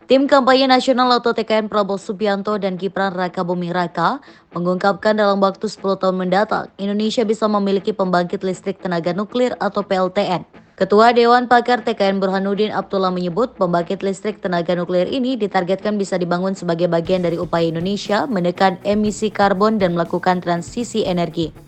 Tim Kampanye Nasional atau TKN Prabowo Subianto dan Gibran Raka Buming Raka mengungkapkan dalam waktu 10 tahun mendatang, Indonesia bisa memiliki pembangkit listrik tenaga nuklir atau PLTN. Ketua Dewan Pakar TKN Burhanuddin Abdullah menyebut pembangkit listrik tenaga nuklir ini ditargetkan bisa dibangun sebagai bagian dari upaya Indonesia menekan emisi karbon dan melakukan transisi energi.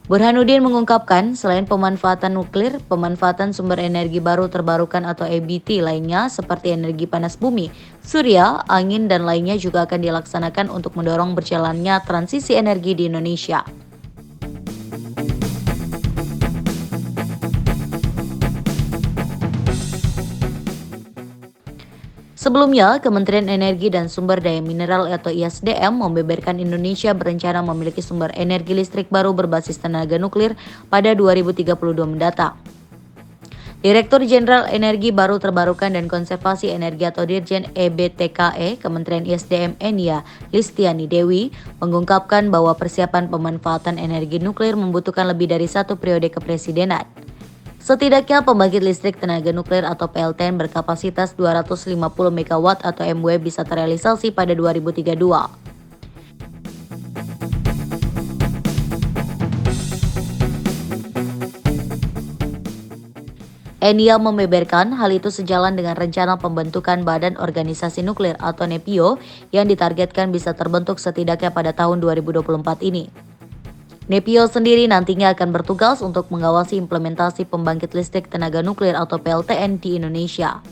Burhanuddin mengungkapkan, selain pemanfaatan nuklir, pemanfaatan sumber energi baru terbarukan atau EBT lainnya seperti energi panas bumi, surya, angin, dan lainnya juga akan dilaksanakan untuk mendorong berjalannya transisi energi di Indonesia. Sebelumnya, Kementerian Energi dan Sumber Daya Mineral atau ISDM membeberkan Indonesia berencana memiliki sumber energi listrik baru berbasis tenaga nuklir pada 2032 mendatang. Direktur Jenderal Energi Baru Terbarukan dan Konservasi Energi atau Dirjen EBTKE Kementerian ISDM Enia Listiani Dewi mengungkapkan bahwa persiapan pemanfaatan energi nuklir membutuhkan lebih dari satu periode kepresidenan. Setidaknya pembangkit listrik tenaga nuklir atau PLTN berkapasitas 250 MW atau MW bisa terrealisasi pada 2032. Enia membeberkan hal itu sejalan dengan rencana pembentukan Badan Organisasi Nuklir atau NEPIO yang ditargetkan bisa terbentuk setidaknya pada tahun 2024 ini. NEPIO sendiri nantinya akan bertugas untuk mengawasi implementasi pembangkit listrik tenaga nuklir atau PLTN di Indonesia.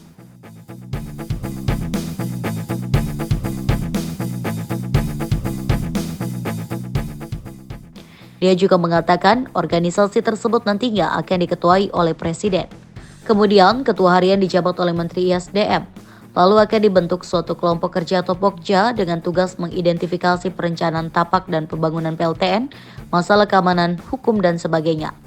Dia juga mengatakan organisasi tersebut nantinya akan diketuai oleh Presiden. Kemudian ketua harian dijabat oleh Menteri ISDM. Lalu akan dibentuk suatu kelompok kerja atau Pokja dengan tugas mengidentifikasi perencanaan tapak dan pembangunan PLTN, masalah keamanan, hukum, dan sebagainya.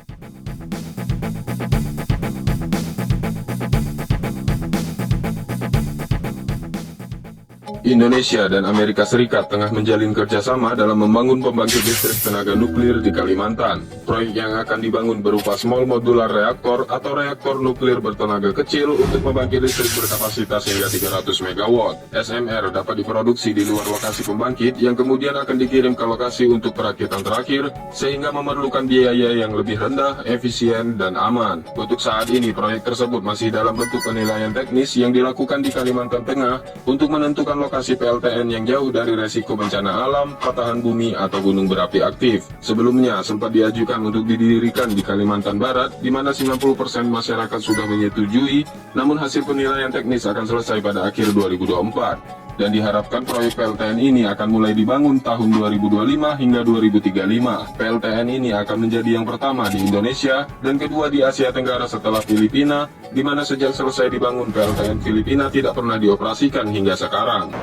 Indonesia dan Amerika Serikat tengah menjalin kerjasama dalam membangun pembangkit listrik tenaga nuklir di Kalimantan. Proyek yang akan dibangun berupa Small Modular Reactor atau reaktor nuklir bertenaga kecil untuk membangkit listrik berkapasitas hingga 300 MW. SMR dapat diproduksi di luar lokasi pembangkit yang kemudian akan dikirim ke lokasi untuk perakitan terakhir, sehingga memerlukan biaya yang lebih rendah, efisien, dan aman. Untuk saat ini, proyek tersebut masih dalam bentuk penilaian teknis yang dilakukan di Kalimantan Tengah untuk menentukan lokasi PLTN yang jauh dari resiko bencana alam, patahan bumi, atau gunung berapi aktif. Sebelumnya sempat diajukan untuk didirikan di Kalimantan Barat, di mana 90% masyarakat sudah menyetujui, namun hasil penilaian teknis akan selesai pada akhir 2024. Dan diharapkan proyek PLTN ini akan mulai dibangun tahun 2025 hingga 2035. PLTN ini akan menjadi yang pertama di Indonesia dan kedua di Asia Tenggara setelah Filipina, di mana sejak selesai dibangun PLTN Filipina tidak pernah dioperasikan hingga sekarang. 7,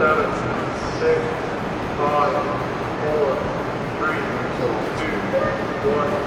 6, 5, 4, 4, 3, 2, 1.